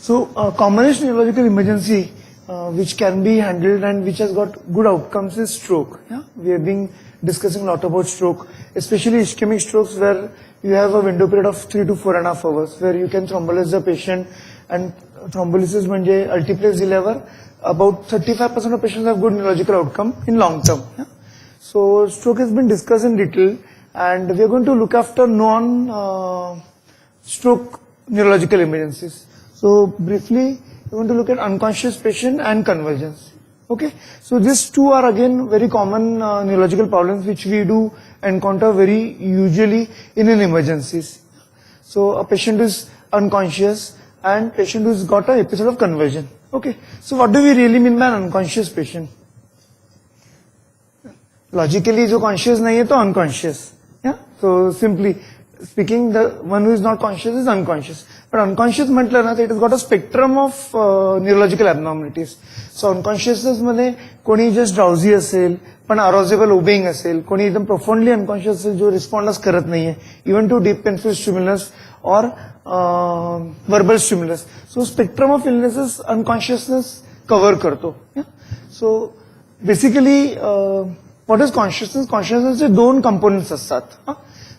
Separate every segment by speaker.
Speaker 1: So, commonest neurological emergency which can be handled and which has got good outcomes is stroke. Yeah? We have been discussing a lot about stroke, especially ischemic strokes where you have a window period of 3 to 4.5 hours where you can thrombolyze the patient, and thrombolysis म्हणजे ultiplex dilaver. About 35% of patients have good neurological outcome in long term. Yeah? So stroke has been discussed in detail, and we are going to look after non-stroke neurological emergencies. So briefly, we are going to look at unconscious patient and convulsions. Okay, so these two are again very common neurological problems which we do encounter very usually in an emergencies. So a patient is unconscious and patient who's got an episode of convulsion. Okay, so what do we really mean by an unconscious patient? Logically, जो conscious नहीं है तो unconscious. Yeah, so simply speaking, the one who is not conscious is unconscious. But unconscious म्हटलं ना, it has got a spectrum of neurological abnormalities. So unconsciousness मध्ये कोणी just drowsy असेल, पण arousable obeying असेल, कोणी एकदम profoundly unconscious असेल जो respondच करत नाहीये, even to deep painful stimulus or verbal stimulus. So spectrum of illnesses unconsciousness cover करतो. Yeah? So basically what is consciousness? Consciousness चे दोन components असतात.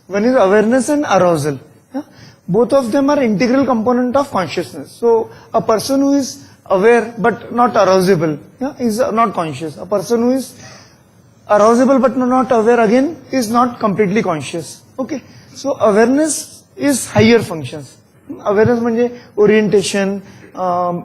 Speaker 1: One is awareness and arousal. Yeah? Both of them are integral component of consciousness. So a person who is aware but not arousable, yeah, is not conscious. A person who is arousable but not aware again is not completely conscious. Okay. So awareness is higher functions. Awareness म्हणजे orientation,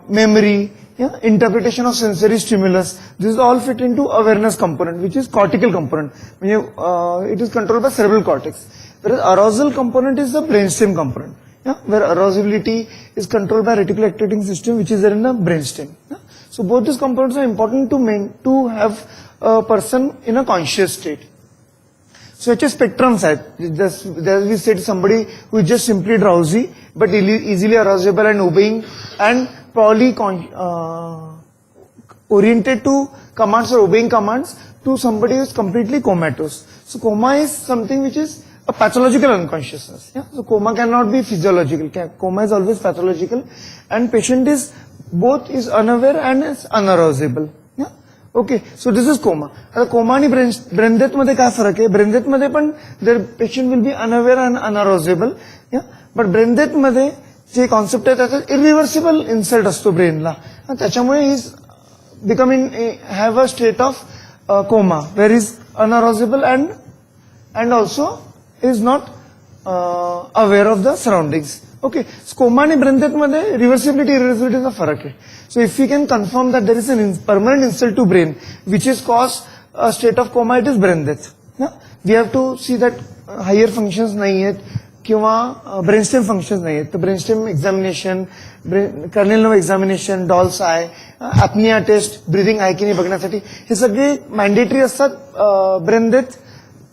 Speaker 1: memory, yeah, interpretation of sensory stimulus. This all fit into awareness component, which is cortical component. It is controlled by cerebral cortex. Whereas arousal component is the brainstem component, yeah, where arousability is controlled by reticular activating system, which is there in the brainstem. Yeah. So both these components are important to have a person in a conscious state. So it's a spectrum side. Just as we said, somebody who is just simply drowsy but easily arousable and obeying and probably oriented to commands or obeying commands, to somebody who is completely comatose. So coma is something which is a pathological unconsciousness. Yeah? So coma cannot be physiological. Coma is always pathological, and patient is both is unaware and is unarousable. Yeah? Okay, so this is coma. Coma आणि brain death मध्ये काय फरक आहे? Brain death मध्ये पण the patient will be unaware and unarousable. Yeah? But brain death मध्ये जे concept आहे त्याचा irreversible insult असतो brainला. त्याच्यामुळे he is becoming have a state of coma where he is unarousable and also is not aware of the surroundings. Okay, so coma and brain death मध्ये reversibility irreversibility चा फरक आहे. So if we can confirm that there is a permanent insult to brain which is caused a state of coma, it is brain death. Yeah? We have to see that higher functions नाही आहेत किंवा brainstem functions नाही आहेत. तर brainstem examination, kernel nerve examination, Doll's eye, apnea test, breathing आहे की नाही बघण्यासाठी हे सगळे mandatory असतात brain death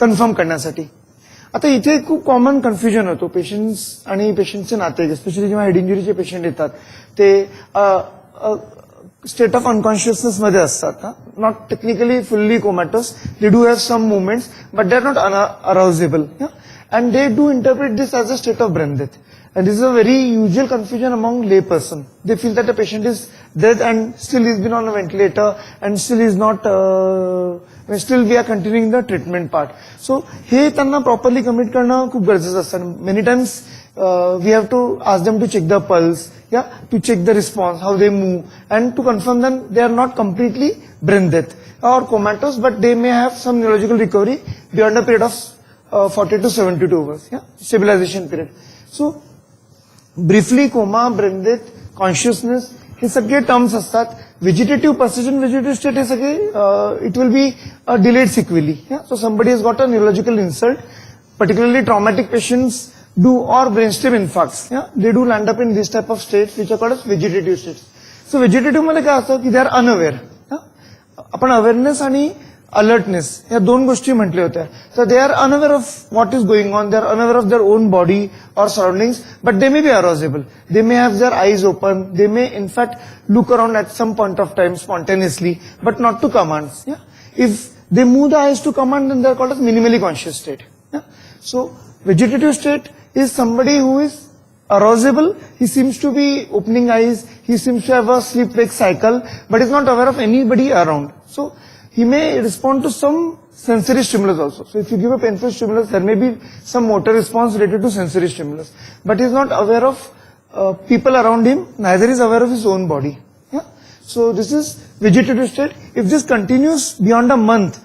Speaker 1: confirm करण्यासाठी. आता इथे खूप कॉमन कन्फ्युजन होतो पेशंट्स आणि पेशंटचे नाते, स्पेशली जेव्हा हेड इंजुरीचे पेशंट येतात ते स्टेट ऑफ अनकॉन्शियसनेस मध्ये असतात, not technically fully comatose, they do have some movements but they are not arousable, and they do interpret this as a state of brain death. And this is a very usual confusion among lay person. They feel that the patient is dead and still he's been on a ventilator and still is not, still we are continuing the treatment part. So, हे त्यांना properly commit करणं खूप गरजेचं असतं. Many times we have to ask them to check the pulse, yeah, to check the response, how they move, and to confirm that they are not completely brain death or comatose, but they may have some neurological recovery beyond a period of 40 to 72 hours, yeah, stabilization period. So, briefly, coma, brain death, consciousness, हे सगळे terms असतात. Vegetative persistent vegetative state हे सगळे it will be delayed sequelae. So somebody has got a neurological insult, particularly traumatic patients do or brainstem infarcts. Yeah, they do land up in this type of states which are called as vegetative states. So vegetative मध्ये काय असतं की they are unaware. आपण awareness आणि alertness या दोन गोष्टी म्हटले होत्या. So they are unaware of what is going on, they are unaware of their own body or surroundings, but they may be arousable. They may have their eyes open, they may in fact look around at some point of time spontaneously, but not to commands. Yeah? If they move the eyes to command, then they are called as minimally conscious state. Yeah? So vegetative state is somebody who is arousable, he seems to be opening eyes, he seems to have a sleep-wake cycle, but is not aware of anybody around. So he may respond to some sensory stimulus also. So if you give a painful stimulus, there may be some motor response related to sensory stimulus, but he is not aware of people around him, neither is aware of his own body. Yeah? So this is vegetative state. If this continues beyond a month,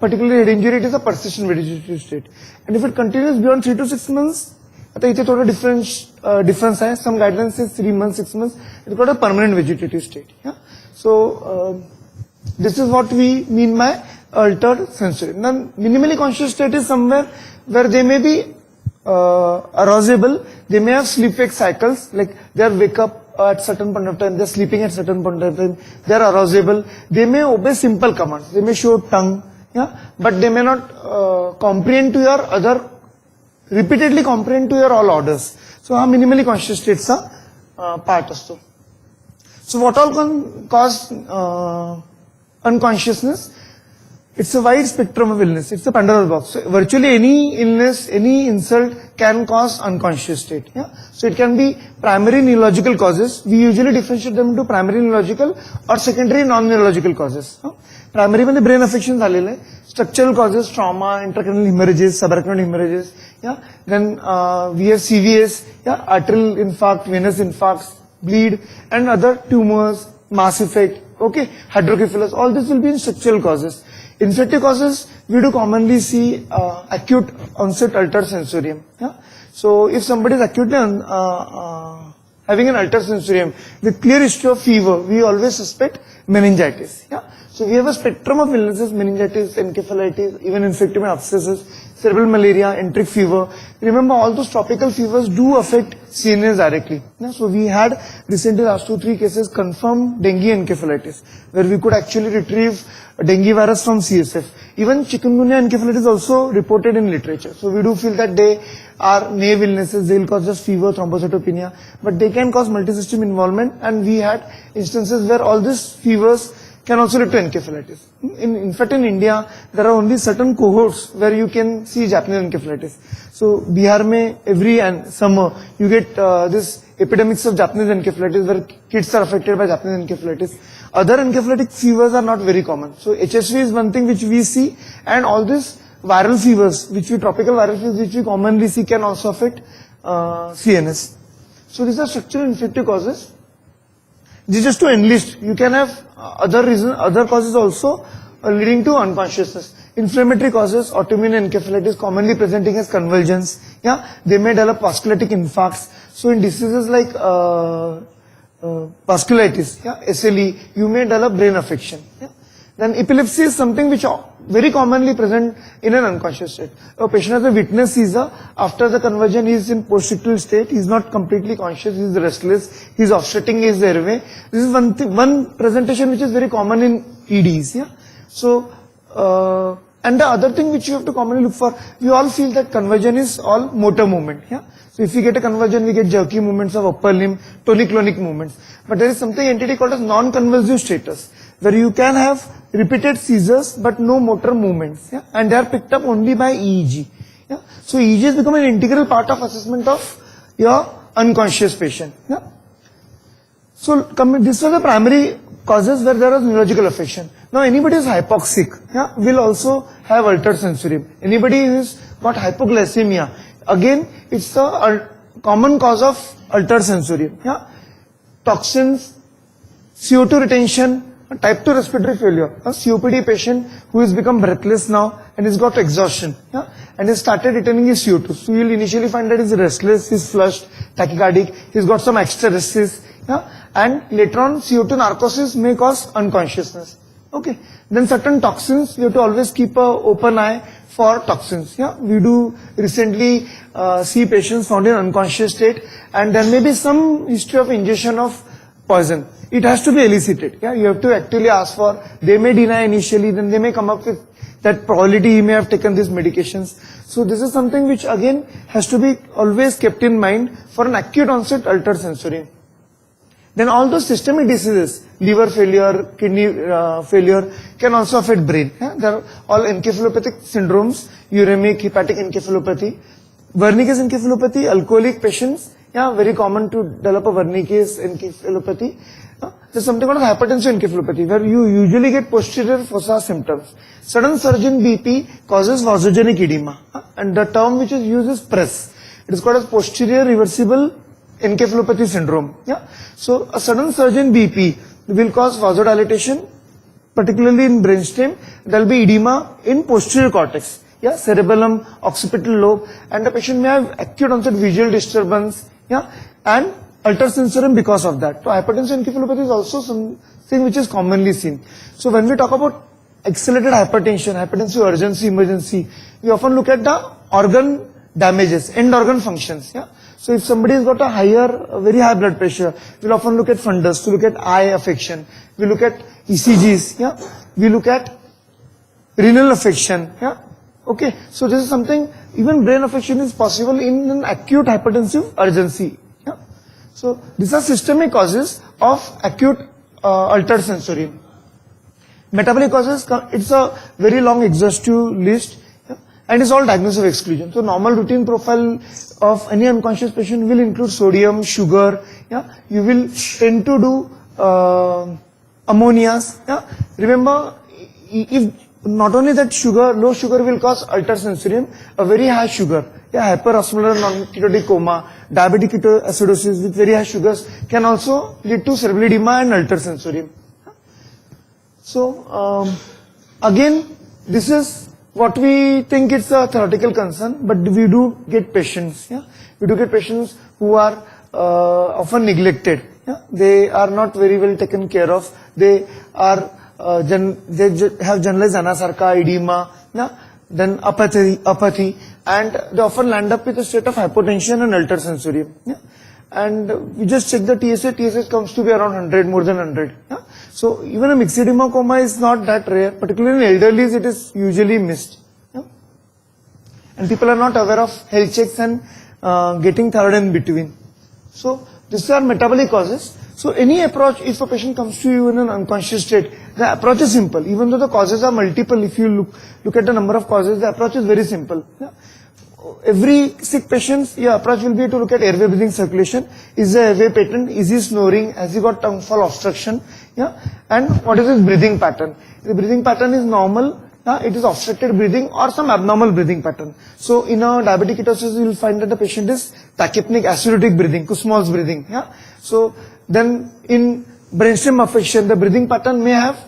Speaker 1: particularly head injury, it is a persistent vegetative state. And if it continues beyond 3 to 6 months, आता इथे थोड़ा difference है. Some guidelines says 3 months, 6 months. It's got a permanent vegetative state. Yeah? So this is what we mean by altered sensory. Now, minimally conscious state is somewhere where they may be arousable. They may have sleep-wake cycles, like they are wake up at certain point of time, they are sleeping at certain point of time. They are arousable. They may obey simple commands. They may show tongue, yeah, but they may not comprehend to your other. Repeatedly comprehend to your all orders. So, minimally conscious states are part also. So, what all can cause unconsciousness? It's a wide spectrum of illness. It's a Pandora's box. So, virtually any illness, any insult can cause unconscious state. Yeah? So, it can be primary neurological causes. We usually differentiate them into primary neurological or secondary non-neurological causes. Primary when the brain affection झालेलं आहे. Structural causes, trauma, intracranial hemorrhages, subarachnoid hemorrhages. Yeah. Then we have CVS, yeah, arterial infarct, venous infarcts, bleed, and other tumors, mass effect. Okay, hydrocephalus. All this will be in structural causes. Infective causes, we do commonly see acute onset altered sensorium. Yeah. So if somebody is acutely having an altered sensorium with clear history of fever, we always suspect meningitis. Yeah. So we have a spectrum of illnesses: meningitis, encephalitis, even infective abscesses, cerebral malaria, enteric fever. Remember, all those tropical fevers do affect CNS directly. Yeah? So we had recently last 2-3 cases confirmed dengue encephalitis, where we could actually retrieve dengue virus from CSF. Even chikungunya encephalitis also reported in literature. So we do feel that they are naive illnesses. They will cause just fever, thrombocytopenia, but they can cause multisystem involvement. And we had instances where all these fevers can also lead to encephalitis. In fact, in India, there are only certain cohorts where you can see Japanese encephalitis. So, Bihar mein every summer, you get this epidemics of Japanese encephalitis where kids are affected by Japanese encephalitis. Other encephalitic fevers are not very common. So, HSV is one thing which we see, and all these viral fevers, tropical viral fevers which we commonly see, can also affect CNS. So, these are structural infective causes. This is just to enlist. You can have other reasons, other causes also leading to unconsciousness. Inflammatory causes, autoimmune encephalitis, commonly presenting as convulsions. Yeah, they may develop vasculitic infarcts. So in diseases like vasculitis, yeah, SLE, you may develop brain affection. Yeah. Then epilepsy is something which very commonly present in an unconscious state. A patient has a witness seizure. After the conversion, he is in post-ictal state. He is not completely conscious. He is restless. He is obstructing his airway. This is one presentation which is very common in EDs. Yeah. So, and the other thing which you have to commonly look for, we all feel that conversion is all motor movement. Yeah. So if we get a conversion, we get jerky movements of upper limb, tonic-clonic movements. But there is something entity called as non-convulsive status, where you can have repeated seizures but no motor movements, yeah? And they are picked up only by EEG. Yeah? So EEG has become an integral part of assessment of your unconscious patient. Yeah? So this was the primary causes where there was neurological affection. Now anybody who is hypoxic, yeah, will also have altered sensorium. Anybody who has got hypoglycemia, again it's a common cause of altered sensorium. Yeah? Toxins, CO2 retention, type 2 respiratory failure, a COPD patient who has become breathless now and has got exhaustion, yeah, and has started retaining his CO2. So you will initially find that he's restless, he's flushed, tachycardic, he's got some exteresis, yeah, and later on CO2 narcosis may cause unconsciousness. Okay. Then certain toxins, you have to always keep an open eye for toxins. Yeah, we do recently see patients found in unconscious state, and there may be some history of ingestion of poison. It has to be elicited. Yeah, you have to actively ask for. They may deny initially, then they may come up with that probability he may have taken these medications. So this is something which again has to be always kept in mind for an acute onset altered sensorium. Then all those systemic diseases, liver failure, kidney failure, can also affect brain. Yeah? They are all encephalopathic syndromes, uremic, hepatic encephalopathy. Wernicke's encephalopathy, alcoholic patients Yeah, very common to develop a Wernicke's encephalopathy. There's something called hypertensive encephalopathy, where you usually get posterior fossa symptoms. Sudden surge in BP causes vasogenic edema, and the term which is used is PRESS. It is called as posterior reversible encephalopathy syndrome. Yeah, so a sudden surge in BP will cause vasodilatation, particularly in brainstem. There will be edema in posterior cortex, yeah, cerebellum, occipital lobe, and the patient may have acute onset visual disturbance, yeah, and altered sensorium because of that. So hypertensive encephalopathy is also something which is commonly seen. So when we talk about accelerated hypertension, hypertensive urgency, emergency, we often look at the organ damages, end organ functions, yeah. So if somebody has got a very high blood pressure, we'll often look at fundus, to look at eye affection, we look at ECGs, yeah, we look at renal affection, yeah, okay. So this is something, even brain affection is possible in an acute hypertensive urgency, yeah. So these are systemic causes of acute altered sensorium. Metabolic causes, it's a very long exhaustive list, yeah, and it's all diagnosis of exclusion. So normal routine profile of any unconscious patient will include sodium, sugar, yeah. You will tend to do ammonias, yeah. Remember, if not only that sugar, low sugar will cause altered sensorium, a very high sugar, yeah, hyperosmolar non-ketotic coma, diabetic ketoacidosis with very high sugars can also lead to cerebral edema and altered sensorium. So, again, this is what we think is a theoretical concern, but we do get patients, yeah. We do get patients who are often neglected, yeah. They are not very well taken care of. They are they have generalized anasarca, edema, yeah, then apathy, and they often land up with a state of hypotension and altered sensorium. Yeah. And we just check the TSH comes to be around 100, more than 100. Yeah. So even a mixed edema coma is not that rare, particularly in elderlies it is usually missed. Yeah. And people are not aware of health checks and getting thyroid in between. So these are metabolic causes. So any approach, if a patient comes to you in an unconscious state, the approach is simple. Even though the causes are multiple, if you look at the number of causes, the approach is very simple. Yeah. Every sick patient, your approach will be to look at airway breathing circulation. Is the airway patent? Is he snoring? Has he got tongue fall obstruction? Yeah. And what is his breathing pattern? If the breathing pattern is normal, yeah, it is obstructed breathing or some abnormal breathing pattern. So in a diabetic ketosis, you will find that the patient is tachypneic acidotic breathing, Kussmaul's breathing. Yeah. So then in brainstem affection, the breathing pattern may have,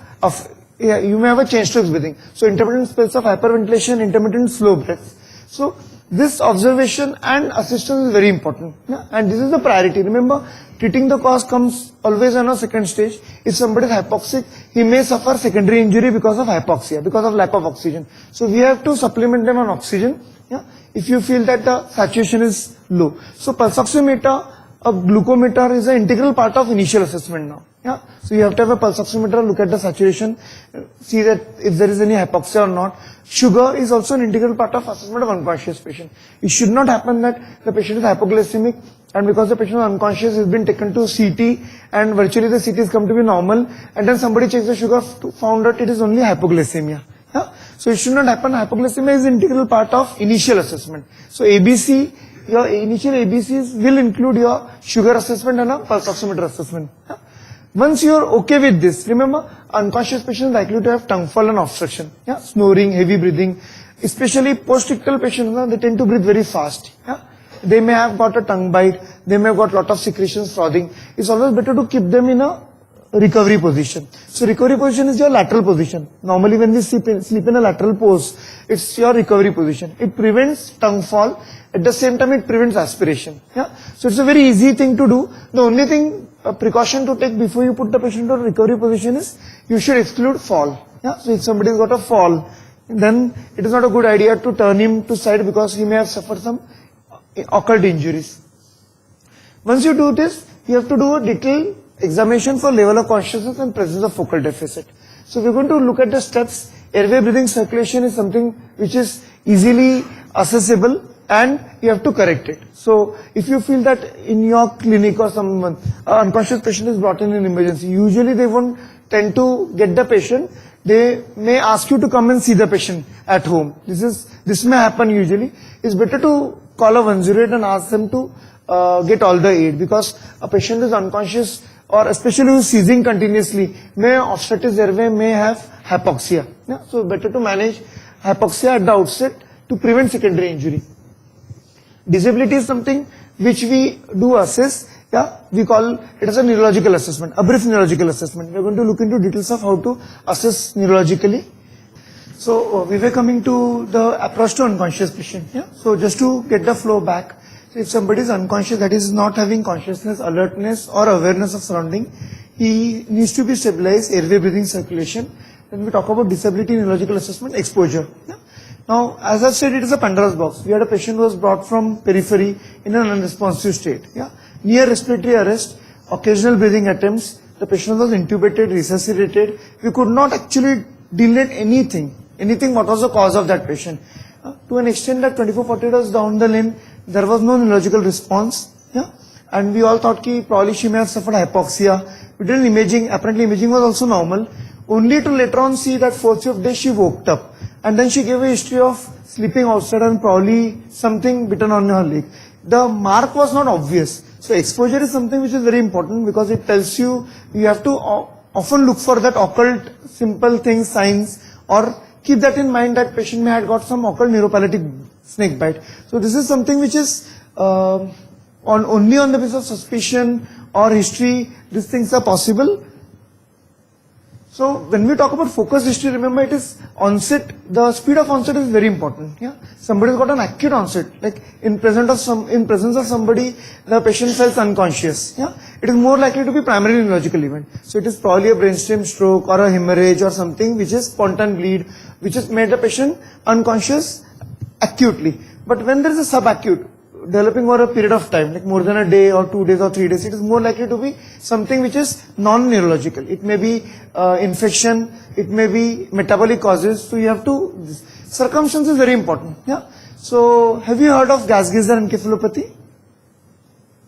Speaker 1: you may have a change strokes breathing. So intermittent spells of hyperventilation, intermittent slow breaths. So this observation and assistance is very important, yeah? And this is the priority. Remember, treating the cause comes always on a second stage. If somebody is hypoxic, he may suffer secondary injury because of hypoxia, because of lack of oxygen. So we have to supplement them on oxygen, yeah? If you feel that the saturation is low. So pulse oximeter, a glucometer is an integral part of initial assessment now. Yeah. So you have to have a pulse oximeter, look at the saturation, see that if there is any hypoxia or not. Sugar is also an integral part of assessment of unconscious patient. It should not happen that the patient is hypoglycemic and because the patient is unconscious, has been taken to CT and virtually the CT has come to be normal and then somebody checks the sugar, found out it is only hypoglycemia. Yeah. So it should not happen. Hypoglycemia is an integral part of initial assessment. So ABC, your initial ABCs will include your sugar assessment and a pulse oximeter assessment. Yeah. Once you are okay with this, remember, unconscious patients are likely to have tongue fall and obstruction, yeah, snoring, heavy breathing, especially post-ictal patients, they tend to breathe very fast. Yeah. They may have got a tongue bite, they may have got lot of secretions, frothing. It's always better to keep them in a recovery position. So recovery position is your lateral position. Normally when we sleep in a lateral pose, it's your recovery position. It prevents tongue fall. At the same time, it prevents aspiration. Yeah. So it's a very easy thing to do. The only thing, a precaution to take before you put the patient to a recovery position is you should exclude fall. Yeah. So if somebody has got a fall, then it is not a good idea to turn him to side because he may have suffered some occult injuries. Once you do this, you have to do a detailed examination for level of consciousness and presence of focal deficit. So we're going to look at the steps. Airway breathing circulation is something which is easily accessible and you have to correct it. So if you feel that in your clinic or someone, an unconscious patient is brought in emergency, usually they won't tend to get the patient. They may ask you to come and see the patient at home. This may happen usually. It's better to call a 108 and ask them to get all the aid, because a patient is unconscious or especially who is seizing continuously may obstructive airway, may have hypoxia. Yeah? So better to manage hypoxia at the outset to prevent secondary injury. Disability is something which we do assess. Yeah, we call it as a neurological assessment, a brief neurological assessment. We are going to look into details of how to assess neurologically. So we were coming to the approach to unconscious patient. Yeah, so just to get the flow back. So if somebody is unconscious, that is not having consciousness, alertness or awareness of surrounding, he needs to be stabilized, airway, breathing, circulation. Then we talk about disability neurological assessment, exposure. Yeah. Now, as I said, it is a Pandora's box. We had a patient who was brought from periphery in an unresponsive state. Yeah. Near respiratory arrest, occasional breathing attempts, the patient was intubated, resuscitated. We could not actually delete anything what was the cause of that patient. To an extent that 24-48 hours down the lane, there was no neurological response. Yeah. And we all thought that probably she may have suffered hypoxia. We did imaging, apparently imaging was also normal. Only to later on see that 4th day she woke up. And then she gave a history of sleeping outside and probably something bitten on her leg. The mark was not obvious. So exposure is something which is very important because it tells you, you have to often look for that occult simple things, signs, or keep that in mind that patient may have got some occult neuropathic snake bite. So this is something which is only on the basis of suspicion or history, these things are possible. So when we talk about focused history, remember it is onset, the speed of onset is very important. Yeah, somebody has got an acute onset, like in presence of somebody, the patient felt unconscious. Yeah, it is more likely to be primary neurological event. So it is probably a brainstem stroke or a hemorrhage or something which is spontaneous bleed, which has made the patient unconscious acutely. But when there is a subacute developing over a period of time, like more than a day or 2 days or 3 days, it is more likely to be something which is non-neurological. It may be infection, it may be metabolic causes. So you have to, circumstance is very important. Yeah. So have you heard of gas geyser encephalopathy?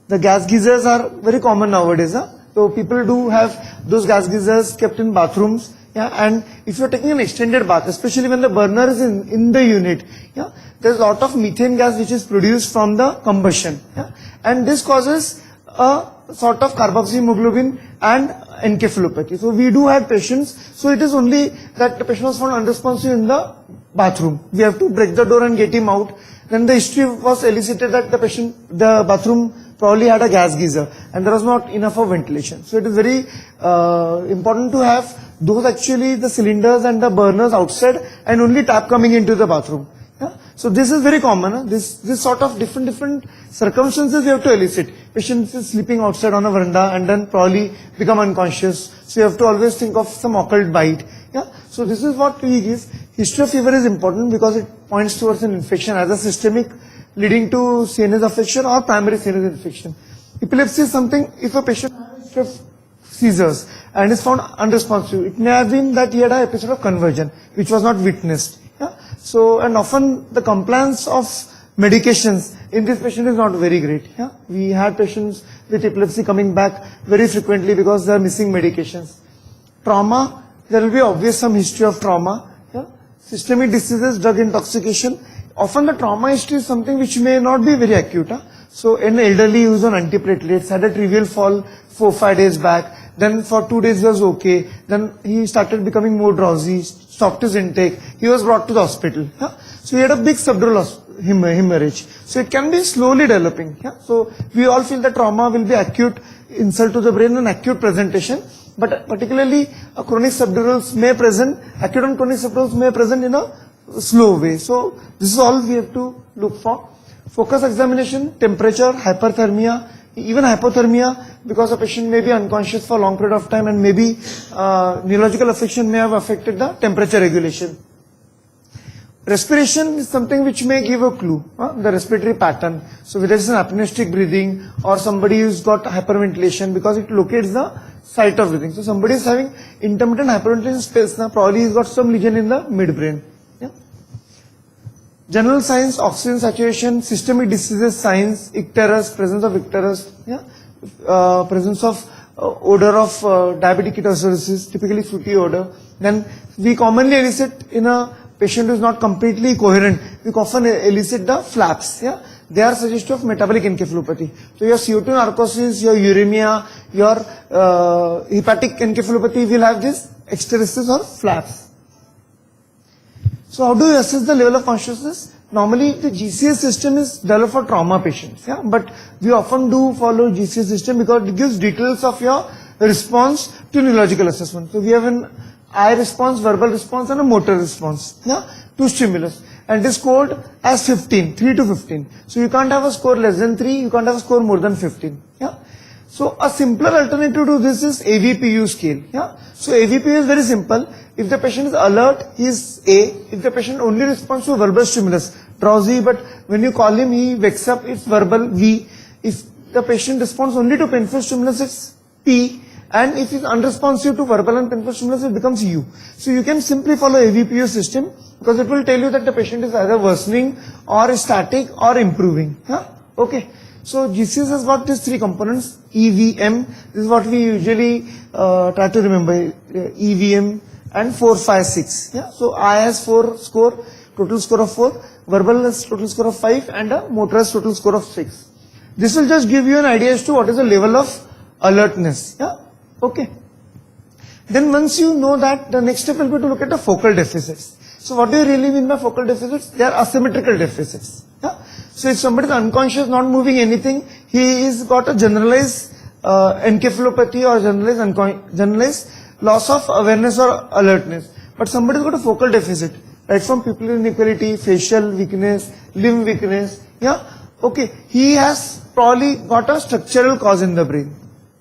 Speaker 1: The gas geysers are very common nowadays. Huh? So people do have those gas geysers kept in bathrooms. Yeah, and if you are taking an extended bath, especially when the burner is in the unit, yeah, there is a lot of methane gas which is produced from the combustion. Yeah, and this causes a sort of carboxyhemoglobin and encephalopathy. So we do have patients. So it is only that the patient was found unresponsive in the bathroom. We have to break the door and get him out. Then the history was elicited that the bathroom probably had a gas geyser and there was not enough of ventilation. So it is very important to have those actually the cylinders and the burners outside and only tap coming into the bathroom. Yeah? So this is very common. Huh? This sort of different circumstances you have to elicit. Patient is sleeping outside on a veranda and then probably become unconscious. So you have to always think of some occult bite. Yeah? So this is what we give. History of fever is important because it points towards an infection as a systemic leading to CNS affection or primary CNS infection. Epilepsy is something, if a patient has seizures and is found unresponsive, it may have been that he had an episode of conversion which was not witnessed. Yeah? So, and often the compliance of medications in this patient is not very great. Yeah? We had patients with epilepsy coming back very frequently because they are missing medications. Trauma, there will be obvious some history of trauma. Yeah? Systemic diseases, drug intoxication. Often the trauma history is something which may not be very acute. Huh? So an elderly who is on antiplatelets had a trivial fall 4-5 days back. Then for 2 days he was okay. Then he started becoming more drowsy, stopped his intake. He was brought to the hospital. Yeah? So he had a big subdural hemorrhage. So it can be slowly developing. Yeah? So we all feel that trauma will be acute insult to the brain and acute presentation. But particularly chronic subdurals may present, acute and chronic subdurals may present in a slow way. So this is all we have to look for. Focus examination, temperature, hyperthermia, even hypothermia, because a patient may be unconscious for a long period of time and maybe neurological affection may have affected the temperature regulation. Respiration is something which may give a clue, the respiratory pattern. So whether it's an apneistic breathing or somebody who's got hyperventilation, because it locates the site of breathing. So somebody is having intermittent hyperventilation spells, probably he's got some lesion in the midbrain. Yeah? General signs, oxygen saturation, systemic diseases signs, icterus, presence of icterus, yeah? Presence of odor of diabetic ketoacidosis, typically fruity odor. Then we commonly elicit in a patient who is not completely coherent, we often elicit the flaps. Yeah? they are suggestive of metabolic encephalopathy. So your CO2 narcosis, your uremia, your hepatic encephalopathy will have this ectasis or flaps. So how do you assess the level of consciousness? Normally the GCS system is developed for trauma patients, yeah, but we often do follow GCS system because it gives details of your response to neurological assessment. So we have an eye response, verbal response and a motor response, yeah, to stimulus, and it is scored as 15, 3 to 15. So you can't have a score less than 3, you can't have a score more than 15, yeah. So a simpler alternative to this is AVPU scale, yeah. So AVPU is very simple. If the patient is alert, he is A. If the patient only responds to verbal stimulus, drowsy, but when you call him, he wakes up, it's verbal, V. If the patient responds only to painful stimulus, it's P. And if he's unresponsive to verbal and painful stimulus, it becomes U. So you can simply follow AVPU system because it will tell you that the patient is either worsening or static or improving, yeah. Okay. So GCS has got these 3 components, EVM, this is what we usually try to remember, EVM and 4, 5, 6. Yeah? So I has 4 score, total score of 4, verbal has total score of 5 and a motor has total score of 6. This will just give you an idea as to what is the level of alertness. Yeah? Okay. Then once you know that, the next step will be to look at the focal deficits. So what do you really mean by focal deficits? They are asymmetrical deficits. Yeah? So if somebody is unconscious, not moving anything, he is got a generalized encephalopathy or generalized loss of awareness or alertness. But somebody has got a focal deficit, right from pupillar inequality, facial weakness, limb weakness. Yeah? Okay. He has probably got a structural cause in the brain.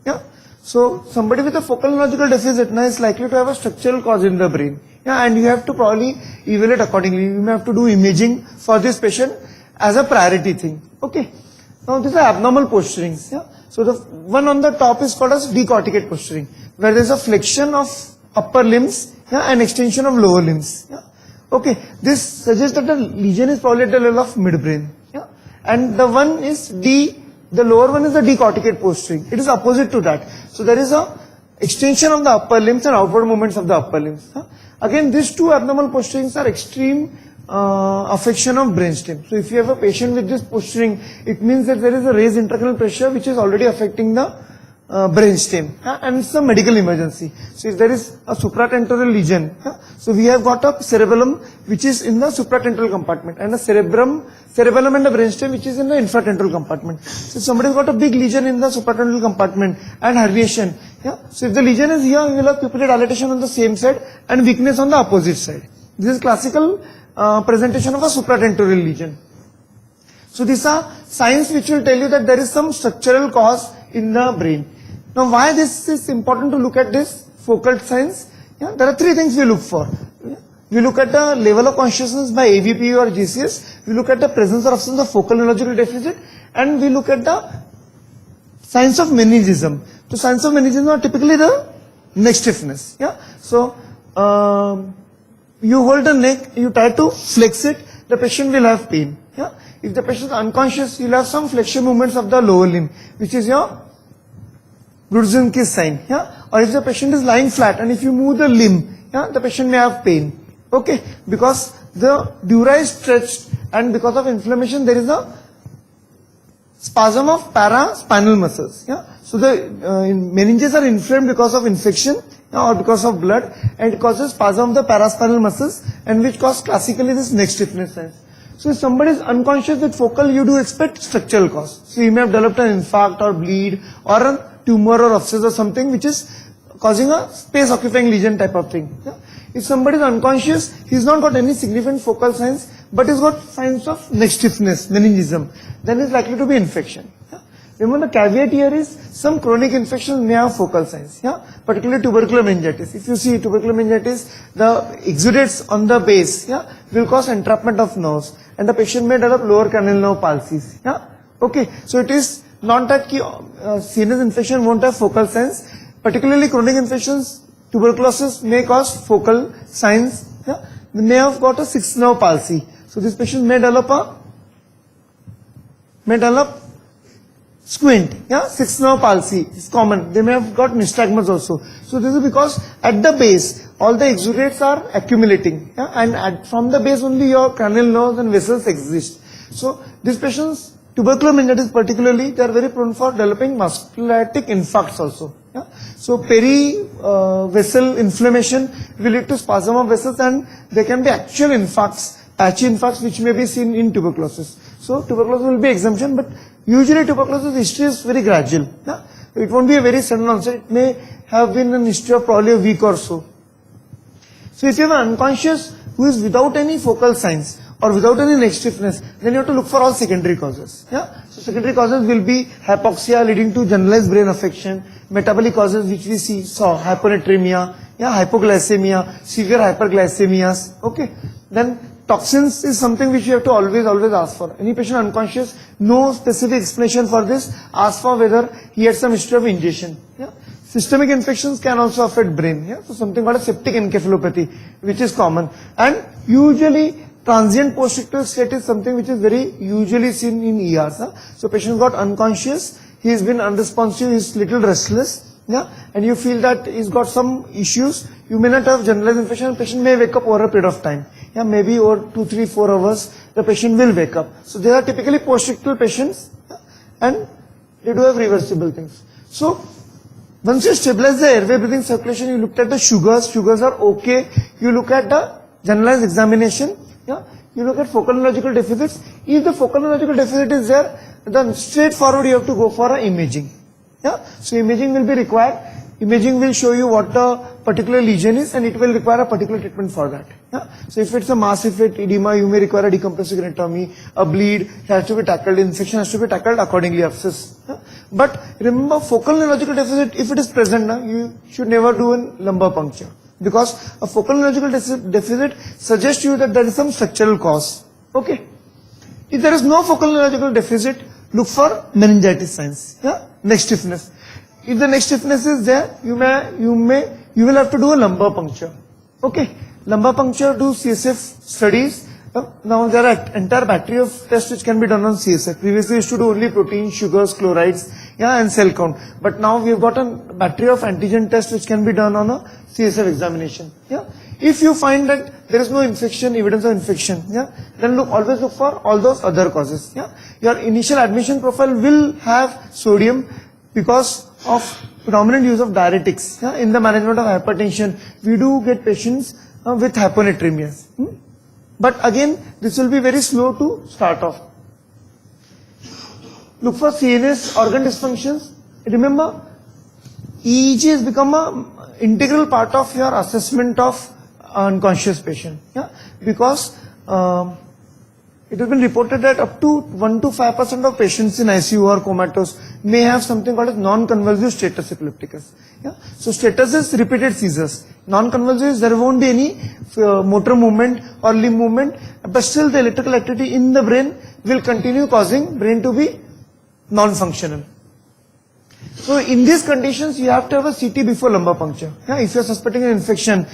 Speaker 1: Yeah? So somebody with a focal neurological deficit now is likely to have a structural cause in the brain. Yeah, and you have to probably evaluate accordingly. You may have to do imaging for this patient as a priority thing. Okay. Now these are abnormal posturings. Yeah. So the one on the top is called as decorticate posturing, where there is a flexion of upper limbs, yeah, and extension of lower limbs. Yeah. Okay. This suggests that the lesion is probably at the level of midbrain. Yeah. And the one is the lower one is the decorticate posturing. It is opposite to that. So there is a extension of the upper limbs and outward movements of the upper limbs. Yeah. Again, these 2 abnormal posturings are extreme affection of brainstem. So if you have a patient with this posturing, it means that there is a raised intracranial pressure which is already affecting the brainstem, and it's a medical emergency. So if there is a supratemporal lesion, so we have got a cerebellum which is in the supratemporal compartment and a cerebellum and a brainstem which is in the infratemporal compartment. So if somebody has got a big lesion in the supratemporal compartment and herniation, yeah, so if the lesion is here, we will have pupillary dilatation on the same side and weakness on the opposite side. This is classical presentation of a supratemporal lesion. So these are signs which will tell you that there is some structural cause in the brain. Now why this is important to look at this focal signs? Yeah, there are 3 things we look for. Yeah. We look at the level of consciousness by AVPU or GCS, we look at the presence or absence of focal neurological deficit, and we look at the signs of meningism. So signs of meningism are typically the neck stiffness. Yeah. So you hold the neck, you try to flex it, the patient will have pain. Yeah. If the patient is unconscious, you will have some flexion movements of the lower limb, which is your Brudzinski's sign. Yeah. Or if the patient is lying flat and if you move the limb, yeah, the patient may have pain. Okay. Because the dura is stretched and because of inflammation there is a spasm of paraspinal muscles. Yeah. So the meninges are inflamed because of infection, yeah, or because of blood, and it causes spasm of the paraspinal muscles, and which cause classically this neck stiffness signs. So if somebody is unconscious with focal, you do expect structural cause. So you may have developed an infarct or bleed or a tumor or abscess or something which is causing a space occupying lesion type of thing. Yeah. If somebody is unconscious, he's not got any significant focal signs, but he's got signs of neck stiffness, meningism, then it's likely to be infection. Yeah. Remember the caveat here is some chronic infections may have focal signs, yeah, particularly tubercular meningitis. If you see tubercular meningitis, the exudates on the base, yeah, will cause entrapment of nerves, and the patient may develop lower cranial nerve palsies. Yeah. Okay. So it is not that CNS infection won't have focal signs, particularly chronic infections, tuberculosis may cause focal signs. Yeah. They may have got a 6th nerve palsy. So this patient may develop squint. Yeah. 6th nerve palsy is common. They may have got nystagmus also. So this is because at the base all the exudates are accumulating. Yeah. And from the base only your cranial nerves and vessels exist. So these patients, tubercular meningitis particularly, they are very prone for developing musculolytic infarcts also. Yeah? So vessel inflammation will lead to spasm of vessels, and there can be actual infarcts, patchy infarcts, which may be seen in tuberculosis. So tuberculosis will be exemption, but usually tuberculosis history is very gradual. Yeah? It won't be a very sudden onset. It may have been an history of probably a week or so. So if you have an unconscious who is without any focal signs or without any neck stiffness, then you have to look for all secondary causes. Yeah? So secondary causes will be hypoxia leading to generalized brain affection, metabolic causes which we saw, hyponatremia, hypoglycemia, severe hyperglycemias. Okay. Then toxins is something which you have to always ask for. Any patient unconscious, no specific explanation for this, ask for whether he had some history of ingestion. Yeah? Systemic infections can also affect brain. Yeah? So something called a septic encephalopathy, which is common. And usually transient post-ictal state is something which is very usually seen in ERs. Huh? So patient got unconscious, he has been unresponsive, he is little restless. Yeah, and you feel that he's got some issues. You may not have generalized infection. Patient may wake up over a period of time. Yeah, maybe over 2, 3, 4 hours, the patient will wake up. So they are typically post-ictal patients, and they do have reversible things. So once you stabilize the airway breathing circulation, you looked at the sugars. Sugars are okay. You look at the generalized examination. Yeah, you look at focal neurological deficits. If the focal neurological deficit is there, then straightforward you have to go for an imaging. Yeah? So imaging will be required. Imaging will show you what the particular lesion is, and it will require a particular treatment for that. Yeah? So if it's a mass effect edema, you may require a decompressive craniectomy, a bleed has to be tackled, infection has to be tackled accordingly, abscess. Yeah? But remember, focal neurological deficit, if it is present, you should never do a lumbar puncture, because a focal neurological deficit suggests you that there is some structural cause. Okay. If there is no focal neurological deficit, look for meningitis signs. Yeah? Neck stiffness. If the neck stiffness is there, you will have to do a lumbar puncture. Okay. Lumbar puncture, do CSF studies. Now there are entire battery of tests which can be done on CSF. Previously we used to do only protein, sugars, chlorides, and cell count. But now we have got a battery of antigen tests which can be done on a CSF examination. Yeah. If you find that there is no infection, evidence of infection, then always look for all those other causes. Yeah. Your initial admission profile will have sodium because of predominant use of diuretics. Yeah. In the management of hypertension, we do get patients with hyponatremias. But again, this will be very slow to start off. Look for CNS organ dysfunctions. Remember, EEG has become an integral part of your assessment of unconscious patient. Yeah? Because it has been reported that up to 1 to 5% of patients in ICU or comatose may have something called as non-convulsive status epilepticus. Yeah? So status is repeated seizures. Non-convulsive is there won't be any motor movement or limb movement, but still the electrical activity in the brain will continue causing brain to be non-functional. So in these conditions, you have to have a CT before lumbar puncture. Yeah? If you are suspecting an infection,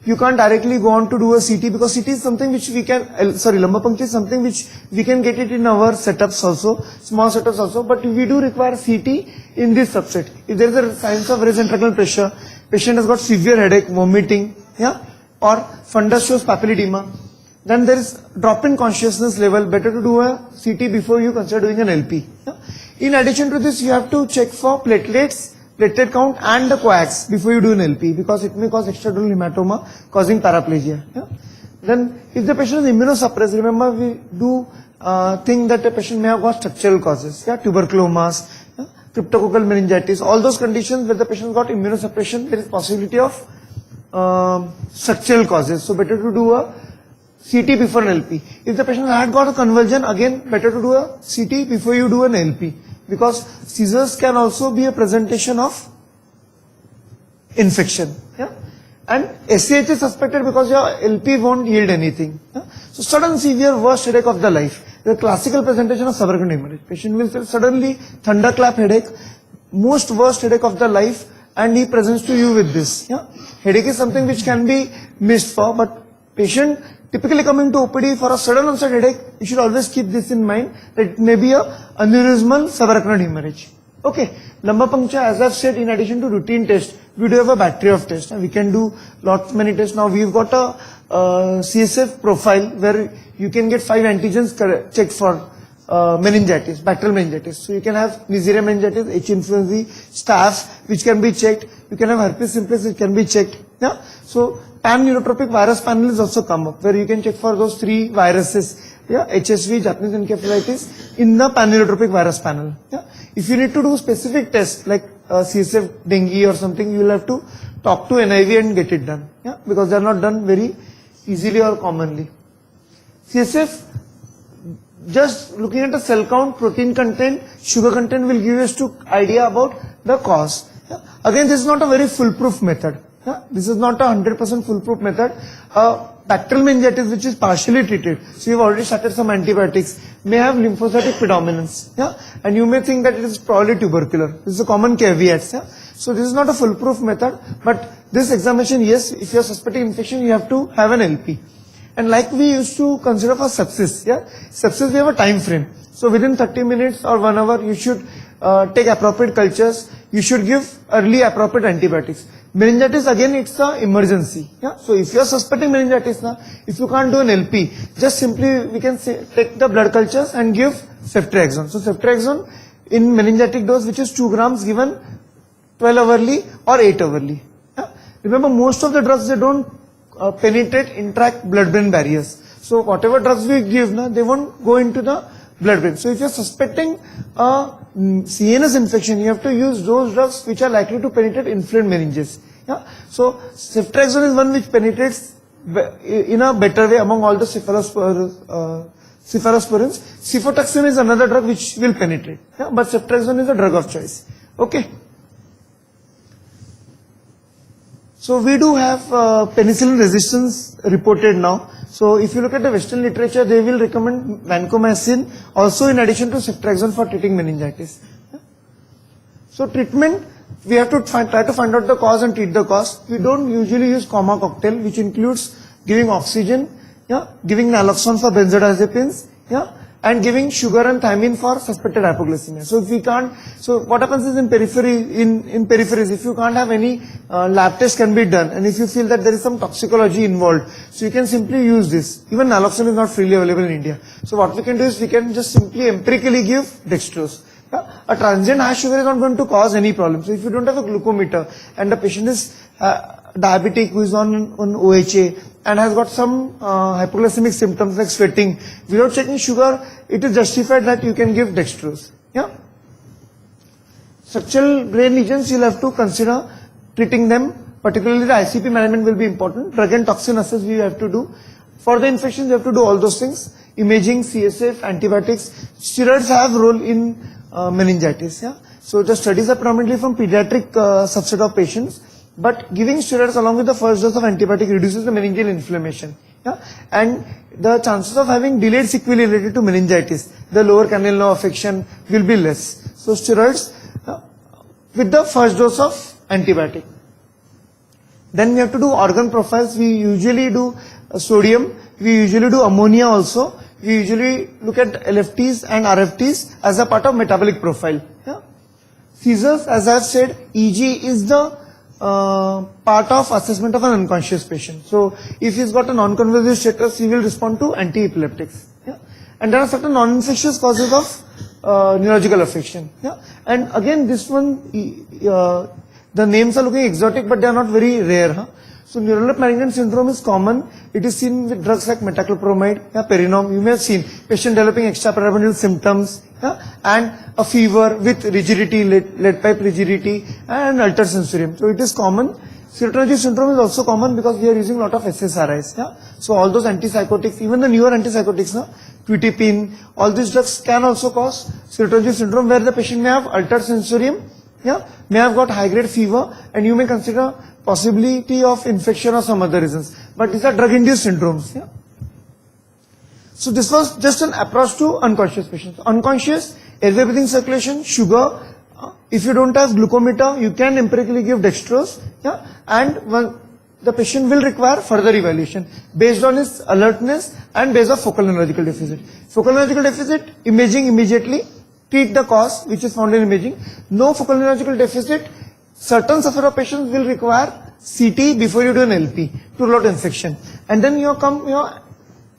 Speaker 1: you can't directly go on to do a CT, because CT is something which we can, lumbar puncture is something which we can get it in our setups also, small setups also, but we do require CT in this subset. If there is a signs of raised intracranial pressure, patient has got severe headache, vomiting, or fundus shows papilledema, then there is drop in consciousness level, better to do a CT before you consider doing an LP. Yeah? In addition to this, you have to check for platelets, platelet count and the coags before you do an LP, because it may cause extradural hematoma causing paraplegia. Yeah? Then if the patient is immunosuppressed, remember we do think that the patient may have got structural causes, tuberculomas, cryptococcal meningitis, all those conditions where the patient got immunosuppression, there is possibility of structural causes. So better to do a CT before an LP. If the patient had got a convulsion, again better to do a CT before you do an LP, because seizures can also be a presentation of infection. Yeah? And SAH is suspected because your LP won't yield anything. Yeah? So sudden severe worst headache of the life. The classical presentation of subarachnoid hemorrhage. Patient will feel suddenly thunderclap headache, most worst headache of the life, and he presents to you with this. Yeah? Headache is something which can be missed for, but patient typically coming to OPD for a sudden onset headache, you should always keep this in mind, that it may be a aneurysmal subarachnoid hemorrhage. Okay, lumbar puncture, as I've said, in addition to routine test, we do have a battery of tests. We can do many tests. Now we've got a CSF profile where you can get 5 antigens checked for meningitis, bacterial meningitis. So you can have Neisseria meningitis, H. influenzae, staph, which can be checked. You can have herpes simplex, which can be checked. Yeah. So pan-neurotropic virus panel is also come up, where you can check for those 3 viruses. Yeah, HSV, Japanese encephalitis, in the pan-neurotropic virus panel. Yeah. If you need to do specific tests like CSF dengue or something, you will have to talk to NIV and get it done. Yeah, because they are not done very easily or commonly. CSF, just looking at the cell count, protein content, sugar content will give us to idea about the cause. Yeah. Again, this is not a very foolproof method. Yeah. This is not a 100% foolproof method. Bacterial meningitis, which is partially treated, so you've already started some antibiotics, may have lymphocytic predominance. Yeah. And you may think that it is probably tubercular. This is a common caveat. Yeah. So this is not a foolproof method, but this examination, yes, if you are suspecting infection, you have to have an LP. And like we used to consider for sepsis, yeah, sepsis we have a time frame. So within 30 minutes or 1 hour, you should take appropriate cultures. You should give early appropriate antibiotics. Meningitis, again, it's an emergency. Yeah. So if you are suspecting meningitis, if you can't do an LP, just simply we can say, take the blood cultures and give ceftriaxone. So ceftriaxone in meningitic dose, which is 2 grams, given 12 hourly or 8 hourly. Yeah. Remember, most of the drugs, they don't penetrate, interact blood-brain barriers. So whatever drugs we give, they won't go into the blood-brain. So if you are suspecting a CNS infection, you have to use those drugs which are likely to penetrate inflamed meninges. Yeah. So ceftriaxone is one which penetrates in a better way among all the cephalosporins. Cefotaxime is another drug which will penetrate. Yeah. But ceftriaxone is a drug of choice. Okay. So we do have penicillin resistance reported now. So if you look at the Western literature, they will recommend vancomycin also in addition to ceftriaxone for treating meningitis. Yeah. So treatment, we have to try to find out the cause and treat the cause. We don't usually use coma cocktail, which includes giving oxygen, yeah, giving naloxone for benzodiazepines, yeah, and giving sugar and thiamine for suspected hypoglycemia. So if we can't, so what happens is in peripheries, if you can't have any lab test can be done, and if you feel that there is some toxicology involved, so you can simply use this. Even naloxone is not freely available in India. So what we can do is we can just simply empirically give dextrose. Yeah? A transient high sugar is not going to cause any problem. So if you don't have a glucometer and the patient is diabetic who is on OHA and has got some hypoglycemic symptoms like sweating, without checking sugar, it is justified that you can give dextrose. Yeah. Structural brain lesions, you'll have to consider treating them. Particularly the ICP management will be important. Drug and toxin assess you have to do. For the infections, you have to do all those things. Imaging, CSF, antibiotics. Steroids have role in meningitis. Yeah. So the studies are predominantly from pediatric subset of patients. But giving steroids along with the first dose of antibiotic reduces the meningeal inflammation. Yeah? And the chances of having delayed sequelae related to meningitis, the lower canal nerve affection, will be less. So steroids with the first dose of antibiotic. Then we have to do organ profiles. We usually do sodium. We usually do ammonia also. We usually look at LFTs and RFTs as a part of metabolic profile. Yeah? Seizures, as I have said, EG is the part of assessment of an unconscious patient. So if he's got a non-convulsive status, he will respond to anti-epileptics. Yeah? And there are certain non-infectious causes of neurological affection. Yeah? And again, this one, the names are looking exotic, but they are not very rare. Huh? So neuronal malignant syndrome is common. It is seen with drugs like metoclopramide, yeah, Perinom. You may have seen patient developing extrapyramidal symptoms, yeah, and a fever with rigidity, lead pipe rigidity, and altered sensorium. So it is common. Serotonergic syndrome is also common because we are using a lot of SSRIs. Yeah? So all those antipsychotics, even the newer antipsychotics, quetiapine, all these drugs can also cause serotonergic syndrome where the patient may have altered sensorium, yeah, may have got high-grade fever, and you may consider possibility of infection or some other reasons. But these are drug-induced syndromes. Yeah? So this was just an approach to unconscious patients. Unconscious, airway breathing circulation, sugar. If you don't have glucometer, you can empirically give dextrose. Yeah? And the patient will require further evaluation based on his alertness and based on focal neurological deficit. Focal neurological deficit, imaging immediately, treat the cause which is found in imaging. No focal neurological deficit, certain subset of patients will require CT before you do an LP to rule out infection. And then you come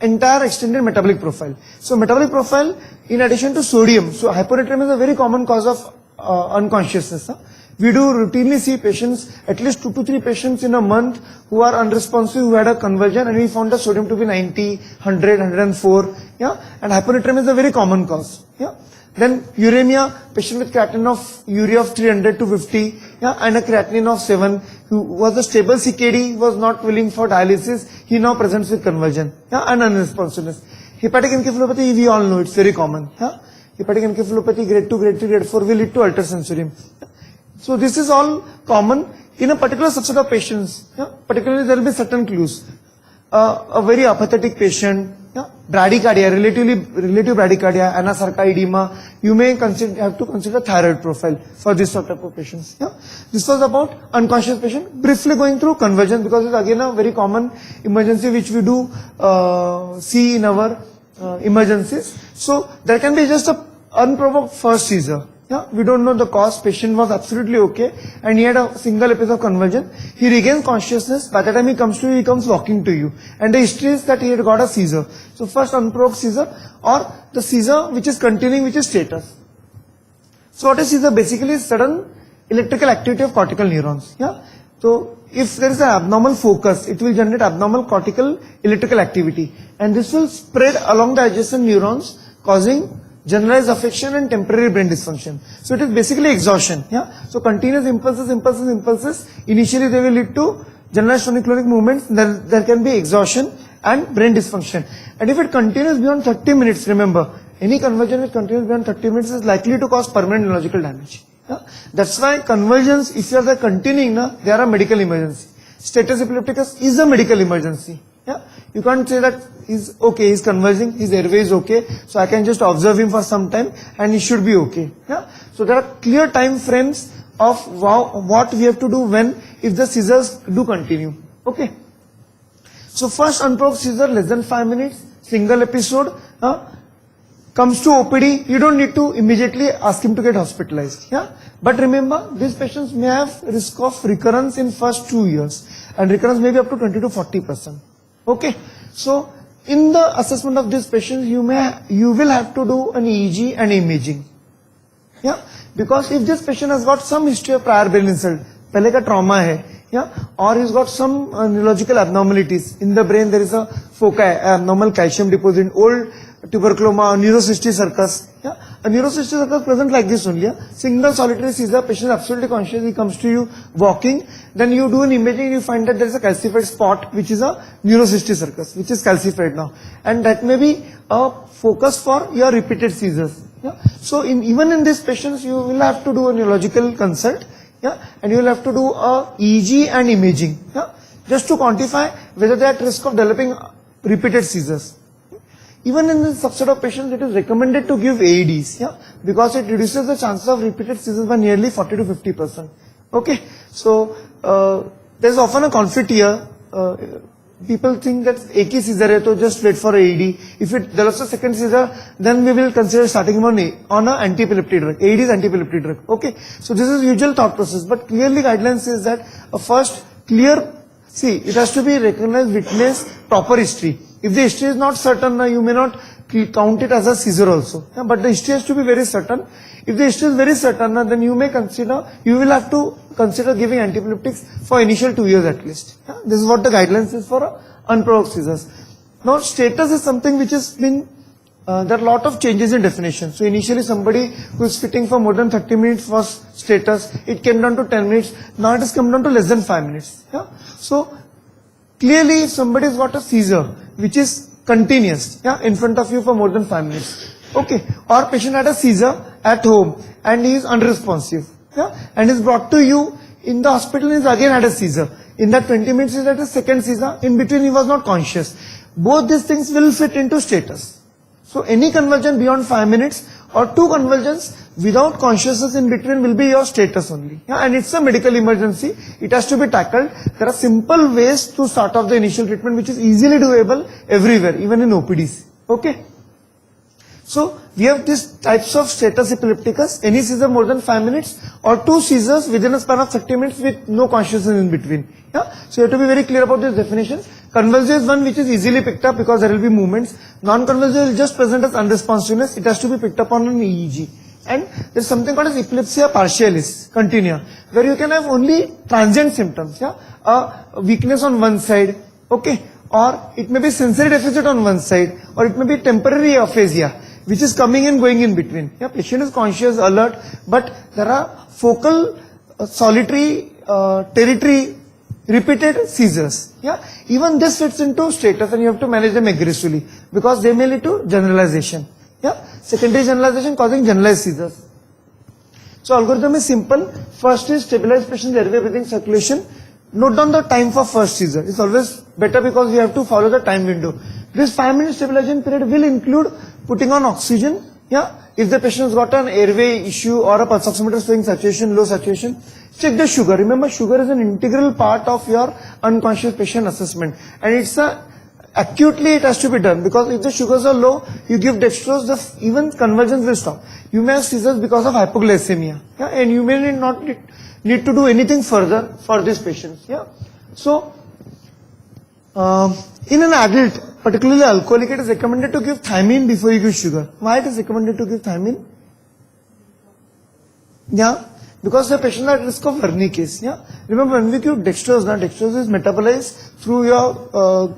Speaker 1: entire extended metabolic profile. So metabolic profile in addition to sodium, so hyponatremia is a very common cause of unconsciousness. We do routinely see patients, at least 2 to 3 patients in a month who are unresponsive, who had a convulsion, and we found the sodium to be 90, 100, 104, yeah, and hyponatremia is a very common cause, yeah. Then uremia, patient with creatinine of urea of 300 to 50, yeah, and a creatinine of 7, who was a stable CKD, was not willing for dialysis, he now presents with convulsion, yeah, and unresponsiveness. Hepatic encephalopathy, we all know, it's very common, yeah. Hepatic encephalopathy grade 2, grade 3, grade 4 will lead to ultrasensorium. Yeah? So this is all common in a particular subset of patients, yeah. Particularly there will be certain clues. A very apathetic patient, yeah, bradycardia, relative bradycardia, anasarca you may have to consider thyroid profile for this sort of patients. Yeah. This was about unconscious patient. Briefly going through convulsion, because it's again a very common emergency which we do see in our emergencies. So there can be just a unprovoked first seizure. Yeah, we don't know the cause. Patient was absolutely okay, and he had a single episode of convulsion. He regains consciousness. By the time he comes to you, he comes walking to you, and the history is that he had got a seizure. So first unprovoked seizure, or the seizure which is continuing, which is status. So what is seizure? Basically, sudden electrical activity of cortical neurons. Yeah. So if there is an abnormal focus, it will generate abnormal cortical electrical activity, and this will spread along the adjacent neurons, causing generalized affection and temporary brain dysfunction. So it is basically exhaustion. Yeah. So continuous impulses. Initially they will lead to generalized tonic-clonic movements. There can be exhaustion and brain dysfunction. And if it continues beyond 30 minutes, remember, any convulsion which continues beyond 30 minutes is likely to cause permanent neurological damage. Yeah. That's why convulsions, if you are continuing, they are a medical emergency. Status epilepticus is a medical emergency. Yeah. You can't say that he's okay, he's convulsing, his airway is okay, so I can just observe him for some time and he should be okay. Yeah. So there are clear time frames of what we have to do when, if the seizures do continue. Okay. So first unprovoked seizure, less than 5 minutes, single episode, comes to OPD, you don't need to immediately ask him to get hospitalized. Yeah. But remember, these patients may have risk of recurrence in first 2 years, and recurrence may be up to 20 to 40%. Okay, so in the assessment of these patients, you will have to do an EEG and imaging. Yeah, because if this patient has got some history of prior brain insult, pehle ka trauma hai, yeah, or he's got some neurological abnormalities in the brain, there is a foci, abnormal calcium deposit, old tuberculoma, neurocystic circus. Yeah, a neurocystic circus present like this only. Yeah? Single solitary seizure, patient is absolutely conscious, he comes to you walking, then you do an imaging, you find that there is a calcified spot which is a neurocystic circus, which is calcified now, and that may be a focus for your repeated seizures. Yeah? So even in these patients, you will have to do a neurological consult, yeah, and you will have to do a EEG and imaging, yeah, just to quantify whether they are at risk of developing repeated seizures. Even in this subset of patients, it is recommended to give AEDs, yeah, because it reduces the chances of repeated seizures by nearly 40 to 50%. Okay, so there is often a conflict here. People think that एक ही seizure है, so just wait for AED. If it develops a second seizure, then we will consider starting him on an anti-epileptic drug. AED is anti-epileptic drug. Okay, so this is usual thought process, but clearly guidelines says that a first clear, see, it has to be recognized, witness, proper history. If the history is not certain, you may not count it as a seizure also. Yeah, but the history has to be very certain. If the history is very certain, then you may consider, you will have to consider giving antiepileptics for initial 2 years at least. Yeah, this is what the guidelines is for unprovoked seizures. Now, status is something which has been, there are a lot of changes in definition. So initially somebody who is sitting for more than 30 minutes was status. It came down to 10 minutes. Now it has come down to less than 5 minutes. Yeah. So clearly, if somebody has got a seizure which is continuous, yeah, in front of you for more than 5 minutes, okay, or patient had a seizure at home and he is unresponsive, yeah, and is brought to you in the hospital and is again had a seizure. In that 20 minutes, he had a second seizure. In between, he was not conscious. Both these things will fit into status. So any convulsion beyond 5 minutes or 2 convulsions without consciousness in between will be your status only. Yeah, and it's a medical emergency. It has to be tackled. There are simple ways to start off the initial treatment which is easily doable everywhere, even in OPDs. Okay. So we have these types of status epilepticus, any seizure more than 5 minutes or 2 seizures within a span of 30 minutes with no consciousness in between. Yeah? So you have to be very clear about this definition. Convulsion is one which is easily picked up because there will be movements. Non-convulsion will just present as unresponsiveness. It has to be picked up on an EEG. And there is something called as epilepsia partialis, continua, where you can have only transient symptoms. Yeah? A weakness on one side, okay, or it may be sensory deficit on one side, or it may be temporary aphasia, which is coming and going in between. Yeah, patient is conscious, alert, but there are focal, solitary, territory, repeated seizures. Yeah, even this fits into status, and you have to manage them aggressively because they may lead to generalization. Yeah, secondary generalization causing generalized seizures. So algorithm is simple. First is stabilize patient's airway, breathing, circulation. Note down the time for first seizure. It's always better because you have to follow the time window. This 5-minute stabilization period will include putting on oxygen. Yeah, if the patient has got an airway issue or a pulse oximeter showing saturation, low saturation, check the sugar. Remember, sugar is an integral part of your unconscious patient assessment, and it's acutely it has to be done because if the sugars are low, you give dextrose, even conversions will stop. You may have seizures because of hypoglycemia, yeah, and you may not need to do anything further for these patients. Yeah, so in an adult, particularly alcoholic, it is recommended to give thiamine before you give sugar. Why it is recommended to give thiamine? Yeah, because the patient are at risk of wernicke's. Yeah, remember when we give dextrose, now dextrose is metabolized through your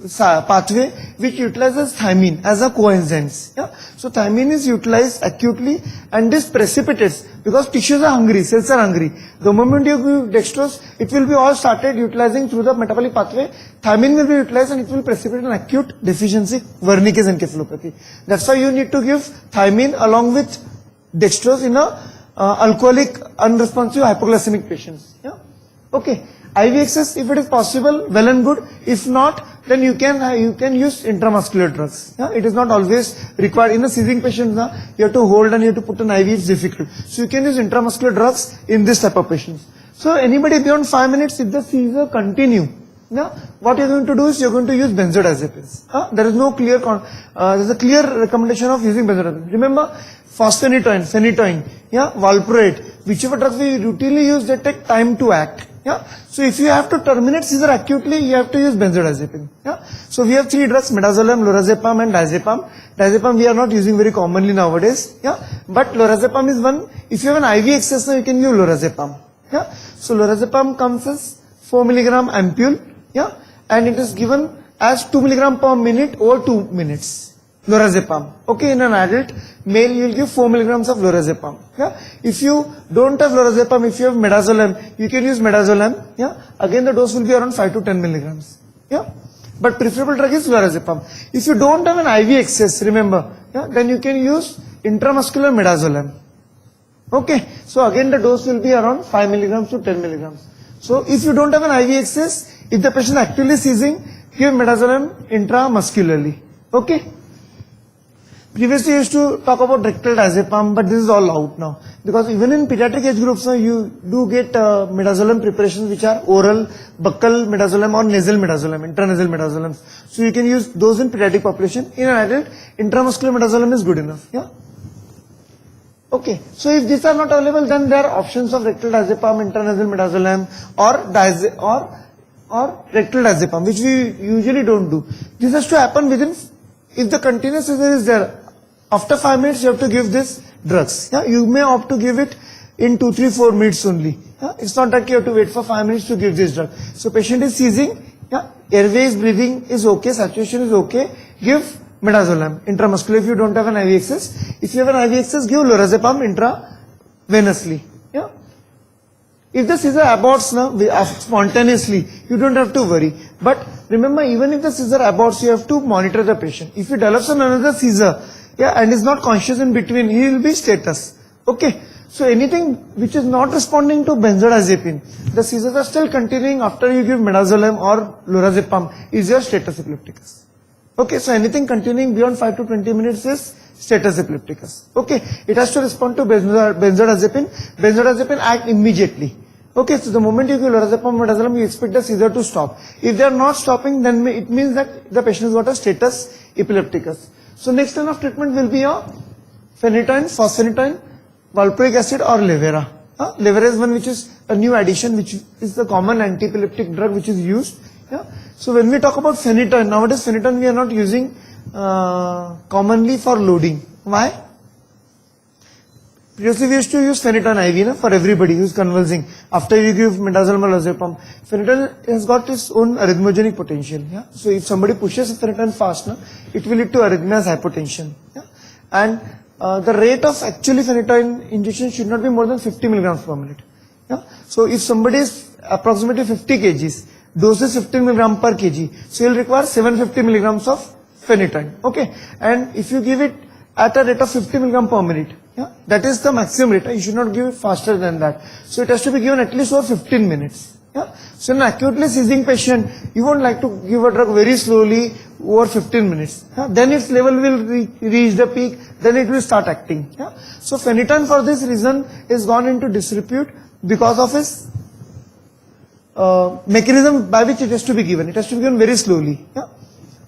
Speaker 1: pathway which utilizes thiamine as a coenzyme. Yeah, so thiamine is utilized acutely, and this precipitates because tissues are hungry, cells are hungry. The moment you give dextrose, it will be all started utilizing through the metabolic pathway. Thiamine will be utilized and it will precipitate an acute deficiency, wernicke's encephalopathy. That's why you need to give thiamine along with dextrose in a alcoholic unresponsive hypoglycemic patients. Yeah, okay. IV access, if it is possible, well and good. If not, then you can use intramuscular drugs. Yeah? It is not always required. In a seizing patient, you have to hold and you have to put an IV, it's difficult. So you can use intramuscular drugs in this type of patients. So anybody beyond 5 minutes, if the seizure continue, what you're going to do is you're going to use benzodiazepines. There is no clear, there's a clear recommendation of using benzodiazepines. Remember, fosphenytoin, phenytoin, valproate, whichever drugs we routinely use, they take time to act. Yeah. So if you have to terminate seizure acutely, you have to use benzodiazepine. Yeah. So we have 3 drugs: midazolam, lorazepam, and diazepam. Diazepam we are not using very commonly nowadays. Yeah. But lorazepam is one. If you have an IV access, now you can use lorazepam. Yeah. So lorazepam comes as 4 milligram ampule. Yeah. And it is given as 2 milligram per minute over 2 minutes. Lorazepam. Okay, in an adult male, you will give 4 milligrams of lorazepam. Yeah. If you don't have lorazepam, if you have midazolam, you can use midazolam. Yeah. Again, the dose will be around 5 to 10 milligrams. Yeah. But preferable drug is lorazepam. If you don't have an IV access, remember, yeah, then you can use intramuscular midazolam. Okay. So again, the dose will be around 5 milligrams to 10 milligrams. So if you don't have an IV access, if the patient is actively seizing, give midazolam intramuscularly. Okay. Previously used to talk about rectal diazepam, but this is all out now. Because even in pediatric age groups, you do get midazolam preparations which are oral, buccal midazolam or nasal midazolam, intranasal midazolam. So you can use those in pediatric population. In an adult, intramuscular midazolam is good enough. Yeah. Okay. So if these are not available, then there are options of rectal diazepam, intranasal midazolam, or rectal diazepam, which we usually don't do. This has to happen within, if the continuous seizure is there, after 5 minutes you have to give this drugs. Yeah, you may opt to give it in 2, 3, 4 minutes only. Yeah, it's not that you have to wait for 5 minutes to give this drug. So patient is seizing, yeah, airways, breathing is okay, saturation is okay, give midazolam intramuscular if you don't have an IV access. If you have an IV access, give lorazepam intravenously. Yeah. If the seizure aborts now spontaneously, you don't have to worry. But remember, even if the seizure aborts, you have to monitor the patient. If he develops another seizure, yeah, and is not conscious in between, he will be status. Okay. So anything which is not responding to benzodiazepine, the seizures are still continuing after you give midazolam or lorazepam, is your status epilepticus. Okay. So anything continuing beyond 5 to 20 minutes is status epilepticus. Okay. It has to respond to benzodiazepine. Benzodiazepine act immediately. Okay, so the moment you give lorazepam, midazolam, you expect the seizure to stop. If they are not stopping, then it means that the patient has got a status epilepticus. So next line of treatment will be a phenytoin, fosphenytoin, valproic acid or Levera. Levera is one which is a new addition, which is the common anti-epileptic drug which is used. Yeah. So when we talk about phenytoin, nowadays phenytoin we are not using commonly for loading. Why? Previously we used to use phenytoin IV for everybody who is convulsing. After you give midazolam or lorazepam, phenytoin has got its own arrhythmogenic potential. Yeah? So if somebody pushes phenytoin fast, it will lead to arrhythmias, hypotension. Yeah? And the rate of actually phenytoin injection should not be more than 50 milligrams per minute. Yeah? So if somebody is approximately 50 kgs, dose is 15 milligram per kg, so you will require 750 milligrams of phenytoin. Okay, and if you give it at a rate of 50 milligram per minute, yeah, that is the maximum rate. You should not give it faster than that. So it has to be given at least over 15 minutes. Yeah. So in an acutely seizing patient, you won't like to give a drug very slowly over 15 minutes. Yeah. Then its level will reach the peak, then it will start acting. Yeah. So phenytoin for this reason is gone into disrepute because of its mechanism by which it has to be given. It has to be given very slowly. Yeah.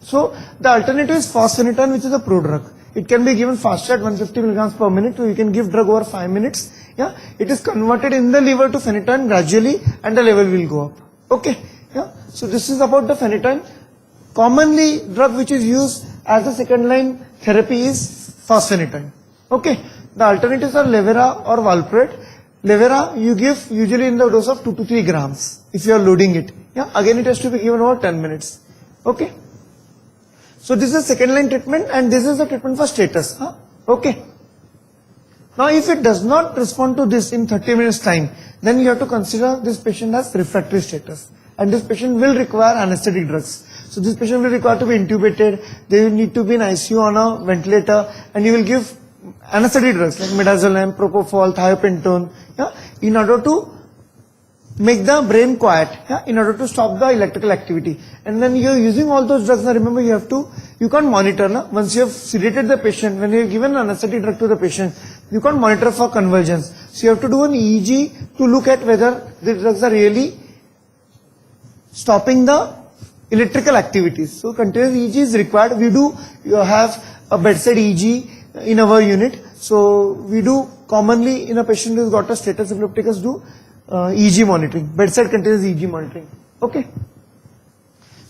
Speaker 1: So the alternative is fosphenytoin, which is a prodrug. It can be given faster at 150 milligrams per minute, so you can give drug over 5 minutes. Yeah, it is converted in the liver to phenytoin gradually, and the level will go up. Okay, yeah. So this is about the phenytoin. Commonly, drug which is used as a second line therapy is fosphenytoin. Okay, the alternatives are Levera or valproate. Levera you give usually in the dose of 2 to 3 grams if you are loading it. Yeah, again it has to be given over 10 minutes. Okay. So this is second line treatment and this is the treatment for status. Okay. Now if it does not respond to this in 30 minutes time, then you have to consider this patient as refractory status. And this patient will require anesthetic drugs. So this patient will require to be intubated, they will need to be in ICU on a ventilator, and you will give anesthetic drugs like midazolam, propofol, thiopentone, yeah, in order to make the brain quiet, yeah, in order to stop the electrical activity. And then you are using all those drugs. Now remember, you can't monitor. Once you have sedated the patient, when you have given an anesthetic drug to the patient, you can't monitor for convulsions. So you have to do an EEG to look at whether the drugs are really stopping the electrical activities. So continuous EEG is required. You have a bedside EEG in our unit. So we do commonly in a patient who has got a status epilepticus do EEG monitoring, bedside continuous EEG monitoring. Okay.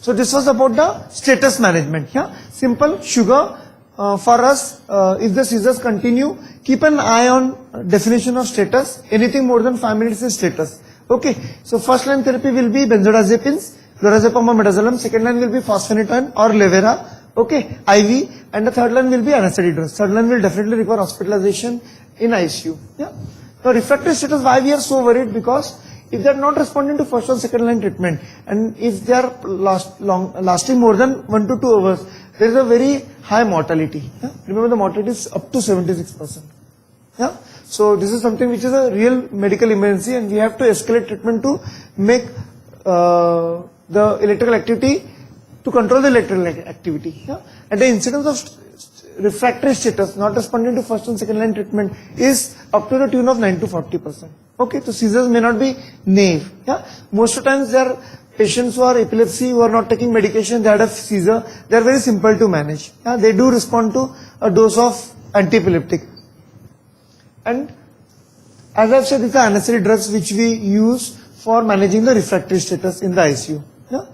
Speaker 1: So this was about the status management. Yeah, simple sugar. For us, if the seizures continue, keep an eye on definition of status. Anything more than 5 minutes is status. Okay. So first line therapy will be benzodiazepines, lorazepam or midazolam. Second line will be fosphenytoin or Levera. Okay, IV, and the third line will be anesthetic drugs. Third line will definitely require hospitalization in ICU. Yeah. Now refractory status, why we are so worried? Because if they are not responding to first or second line treatment, and if they are lasting more than 1 to 2 hours, there is a very high mortality. Yeah? Remember, the mortality is up to 76%. Yeah. So this is something which is a real medical emergency, and we have to escalate treatment to make the electrical activity, to control the electrical activity. Yeah? And the incidence of refractory status not responding to first and second line treatment is up to the tune of 9 to 40%. Okay, so seizures may not be naive. Yeah, most of the times there are patients who are epilepsy, who are not taking medication, they had a seizure, they are very simple to manage. Yeah, they do respond to a dose of anti-epileptic. And as I've said, these are anesthetic drugs which we use for managing the refractory status in the ICU. Yeah.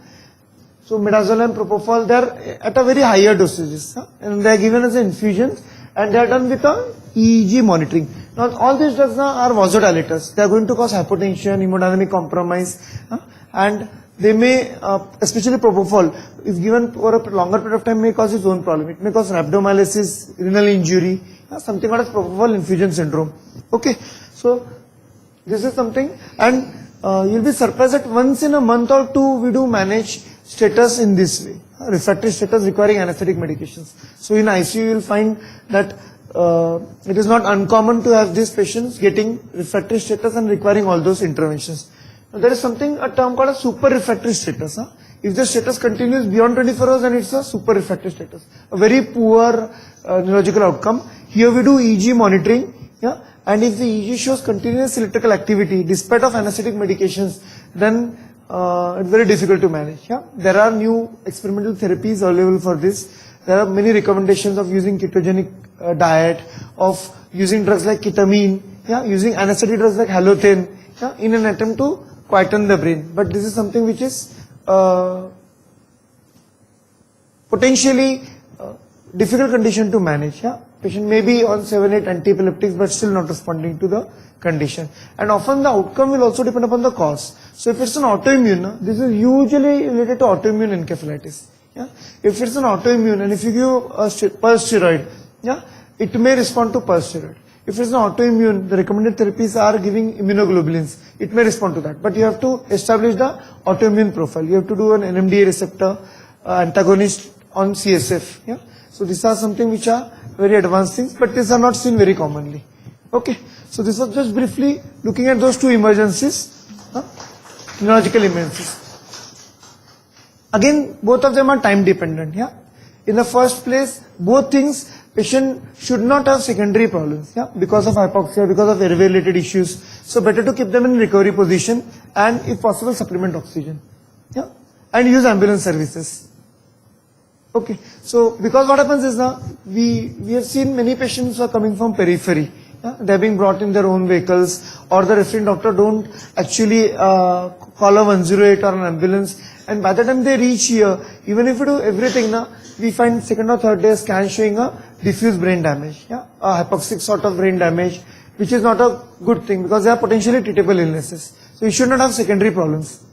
Speaker 1: So midazolam, propofol, they are at a very higher dosages, and they are given as infusions, and they are done with a EEG monitoring. Now all these drugs are vasodilators. They are going to cause hypotension, hemodynamic compromise, and they may, especially propofol, if given for a longer period of time, may cause its own problem. It may cause rhabdomyolysis, renal injury, something called as propofol infusion syndrome. Okay, so this is something, and you'll be surprised that once in a month or two we do manage status in this way, refractory status requiring anesthetic medications. So in ICU you will find that it is not uncommon to have these patients getting refractory status and requiring all those interventions. Now, there is a term called a super refractory status. If the status continues beyond 24 hours, then it's a super refractory status. A very poor neurological outcome. Here we do EEG monitoring, yeah, and if the EEG shows continuous electrical activity despite of anesthetic medications, then it's very difficult to manage. Yeah, there are new experimental therapies available for this, There are many recommendations of using ketogenic diet, of using drugs like ketamine, using anesthetic drugs like halothane, in an attempt to quieten the brain. But this is something which is potentially difficult condition to manage. Patient may be on 7-8 anti-epileptics but still not responding to the condition. And often the outcome will also depend upon the cause. So if it's an autoimmune, this is usually related to autoimmune encephalitis. If it's an autoimmune and if you give a pulse steroid, it may respond to pulse steroid. If it's an autoimmune, the recommended therapies are giving immunoglobulins. It may respond to that. But you have to establish the autoimmune profile. You have to do an NMDA receptor antagonist on CSF. So these are something which are very advanced things, but these are not seen very commonly. Okay. So this was just briefly looking at those two emergencies, neurological emergencies. Again, both of them are time dependent. In the first place, both things, patient should not have secondary problems, because of hypoxia, because of airway related issues. So better to keep them in recovery position and if possible supplement oxygen, and use ambulance services. Okay, so because what happens is now we have seen many patients who are coming from periphery. They're being brought in their own vehicles, or the referring doctor don't actually call a 108 or an ambulance. And by the time they reach here, even if we do everything now, we find second or third day scan showing a diffuse brain damage, a hypoxic sort of brain damage, which is not a good thing because they are potentially treatable illnesses. So you should not have secondary problems.